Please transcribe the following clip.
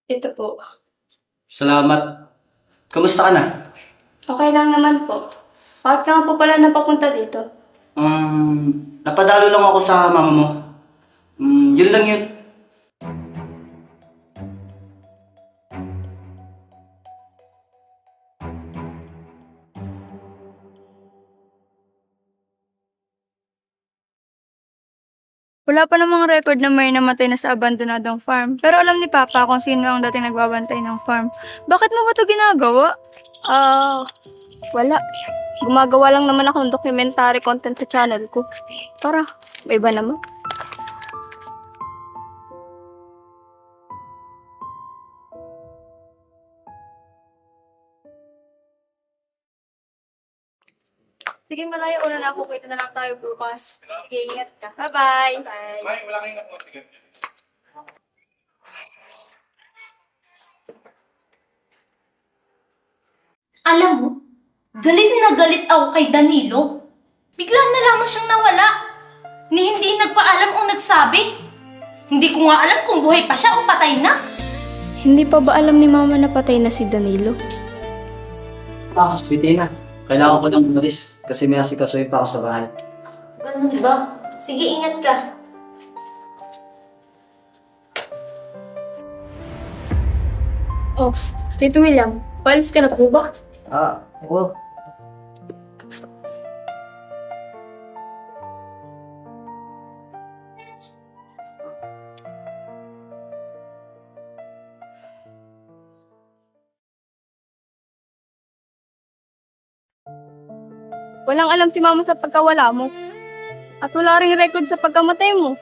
Ito po. Salamat. Kamusta ka na? Okay lang naman po. Bakit ka nga po pala napapunta dito? Napadalo lang ako sa mama mo. Yun lang yun. Wala pa namang record na may namatay na sa abandonadong farm. Pero alam ni Papa kung sino ang dating nagbabantay ng farm. Bakit mo ba ito ginagawa? Wala. Gumagawa lang naman ako ng documentary content sa channel ko. Tara, may iba naman. Sige, Malaya, una na ako. Kita na lang tayo bukas. Sige, ingat ka. Bye-bye. Bye. Alam mo, galit na galit ako kay Danilo. Bigla na lamang siyang nawala. Ni hindi nagpaalam o nagsabi. Hindi ko nga alam kung buhay pa siya o patay na. Hindi pa ba alam ni Mama na patay na si Danilo? Sweetie na. Kailangan ko nang umalis kasi may asikasuhin pa ako sa bahay. Ganun ba? Sige, ingat ka. Oh, Tito William, palis ka na po ba? Oo. Walang alam si Mama sa pagkawala mo. At wala ring record sa pagkamatay mo.